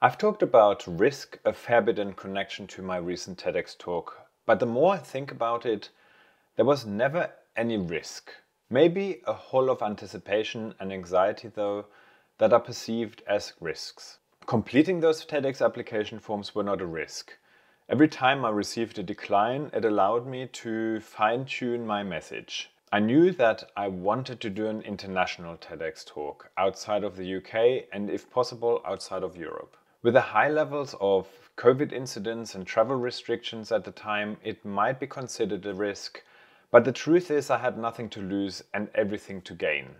I've talked about risk a fair bit in connection to my recent TEDx talk, but the more I think about it, there was never any risk. Maybe a whole of anticipation and anxiety though, that are perceived as risks. Completing those TEDx application forms were not a risk. Every time I received a decline, it allowed me to fine-tune my message. I knew that I wanted to do an international TEDx talk outside of the UK and if possible outside of Europe. With the high levels of COVID incidents and travel restrictions at the time, it might be considered a risk, but the truth is I had nothing to lose and everything to gain.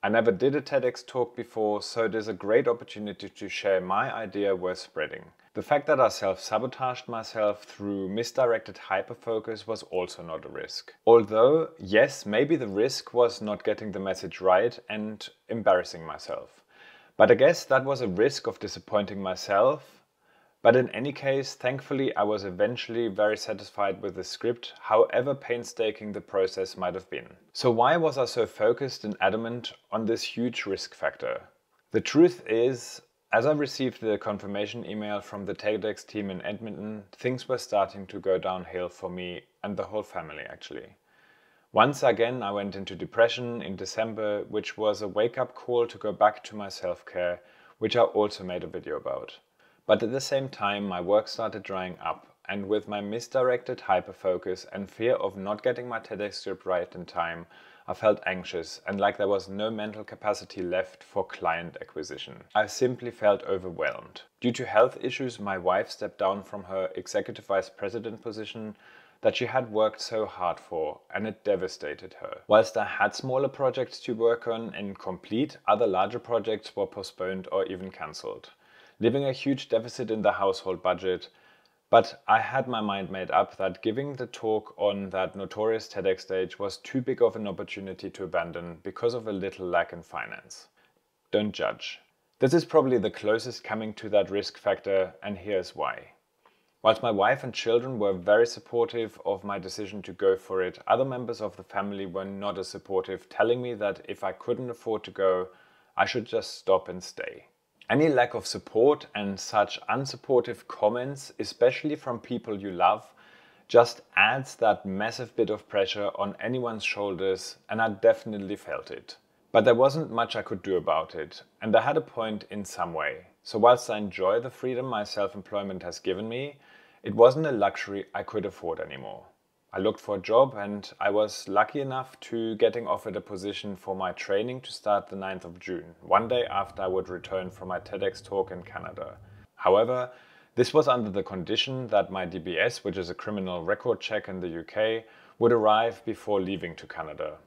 I never did a TEDx talk before, so it is a great opportunity to share my idea worth spreading. The fact that I self-sabotaged myself through misdirected hyperfocus was also not a risk. Although, yes, maybe the risk was not getting the message right and embarrassing myself. But I guess that was a risk of disappointing myself. But in any case, thankfully, I was eventually very satisfied with the script, however painstaking the process might have been. So why was I so focused and adamant on this huge risk factor? The truth is, as I received the confirmation email from the TEDx team in Edmonton, things were starting to go downhill for me and the whole family actually. Once again, I went into depression in December, which was a wake-up call to go back to my self-care, which I also made a video about. But at the same time, my work started drying up, and with my misdirected hyperfocus and fear of not getting my TEDx script right in time, I felt anxious and like there was no mental capacity left for client acquisition. I simply felt overwhelmed. Due to health issues, my wife stepped down from her executive vice president position that she had worked so hard for, and it devastated her. Whilst I had smaller projects to work on and complete, other larger projects were postponed or even cancelled, leaving a huge deficit in the household budget. But I had my mind made up that giving the talk on that notorious TEDx stage was too big of an opportunity to abandon because of a little lack in finance. Don't judge. This is probably the closest coming to that risk factor, and here's why. Whilst my wife and children were very supportive of my decision to go for it, other members of the family were not as supportive, telling me that if I couldn't afford to go, I should just stop and stay. Any lack of support and such unsupportive comments, especially from people you love, just adds that massive bit of pressure on anyone's shoulders, and I definitely felt it. But there wasn't much I could do about it, and I had a point in some way. So whilst I enjoy the freedom my self-employment has given me, it wasn't a luxury I could afford anymore. I looked for a job and I was lucky enough to getting offered a position for my training to start the 9th of June, one day after I would return from my TEDx talk in Canada. However, this was under the condition that my DBS, which is a criminal record check in the UK, would arrive before leaving to Canada.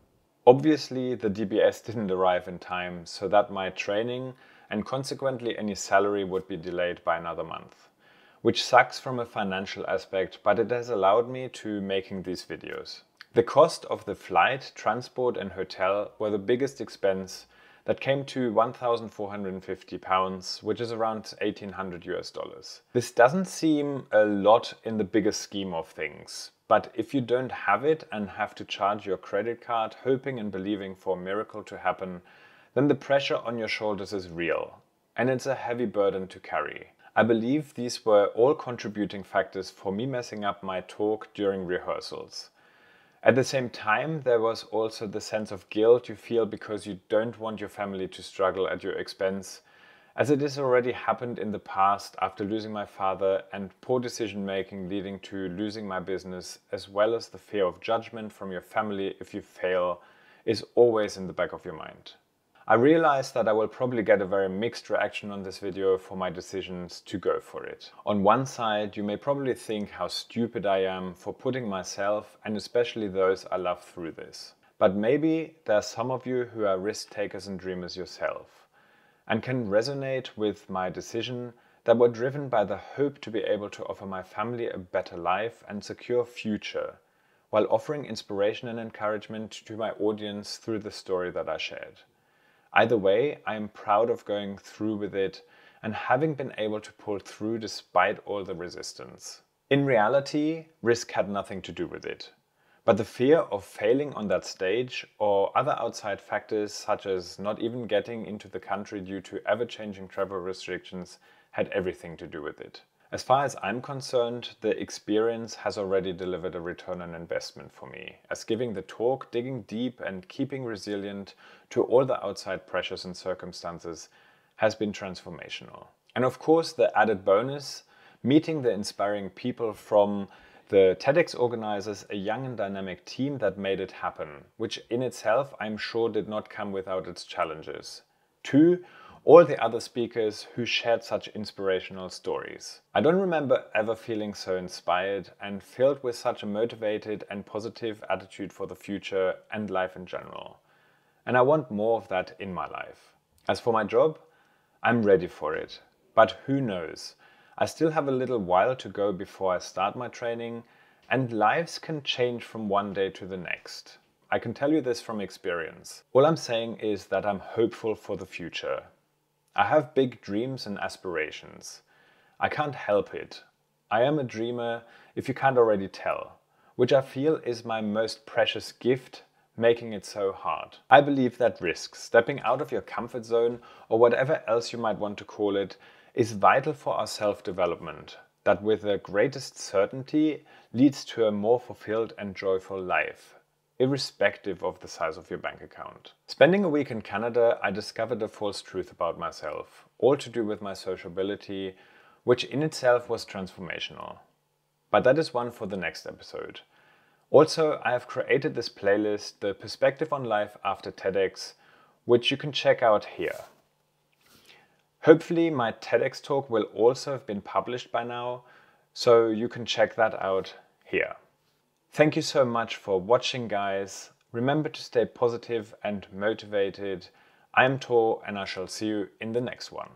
Obviously, the DBS didn't arrive in time, so that my training and consequently any salary would be delayed by another month. Which sucks from a financial aspect, but it has allowed me to making these videos. The cost of the flight, transport and hotel were the biggest expense that came to £1,450, which is around 1,800 US dollars. This doesn't seem a lot in the bigger scheme of things, but if you don't have it and have to charge your credit card, hoping and believing for a miracle to happen, then the pressure on your shoulders is real, and it's a heavy burden to carry. I believe these were all contributing factors for me messing up my talk during rehearsals. At the same time, there was also the sense of guilt you feel because you don't want your family to struggle at your expense, as it has already happened in the past after losing my father and poor decision making leading to losing my business, as well as the fear of judgment from your family if you fail is always in the back of your mind. I realized that I will probably get a very mixed reaction on this video for my decisions to go for it. On one side, you may probably think how stupid I am for putting myself and especially those I love through this. But maybe there are some of you who are risk takers and dreamers yourself and can resonate with my decision, that were driven by the hope to be able to offer my family a better life and secure future, while offering inspiration and encouragement to my audience through the story that I shared. Either way, I am proud of going through with it and having been able to pull through despite all the resistance. In reality, risk had nothing to do with it. But the fear of failing on that stage or other outside factors such as not even getting into the country due to ever-changing travel restrictions had everything to do with it. As far as I'm concerned, the experience has already delivered a return on investment for me, as giving the talk, digging deep and keeping resilient to all the outside pressures and circumstances has been transformational. And of course, the added bonus, meeting the inspiring people from the TEDx organizers, a young and dynamic team that made it happen, which in itself I'm sure did not come without its challenges. 2, all the other speakers who shared such inspirational stories. I don't remember ever feeling so inspired and filled with such a motivated and positive attitude for the future and life in general. And I want more of that in my life. As for my job, I'm ready for it. But who knows? I still have a little while to go before I start my training, and lives can change from one day to the next. I can tell you this from experience. All I'm saying is that I'm hopeful for the future. I have big dreams and aspirations. I can't help it. I am a dreamer, if you can't already tell, which I feel is my most precious gift, making it so hard. I believe that risk, stepping out of your comfort zone, or whatever else you might want to call it, is vital for our self-development, that with the greatest certainty leads to a more fulfilled and joyful life, irrespective of the size of your bank account. Spending a week in Canada, I discovered a false truth about myself, all to do with my sociability, which in itself was transformational. But that is one for the next episode. Also, I have created this playlist, The Perspective on Life After TEDx, which you can check out here. Hopefully my TEDx talk will also have been published by now, so you can check that out here. Thank you so much for watching, guys. Remember to stay positive and motivated. I am Thor, and I shall see you in the next one.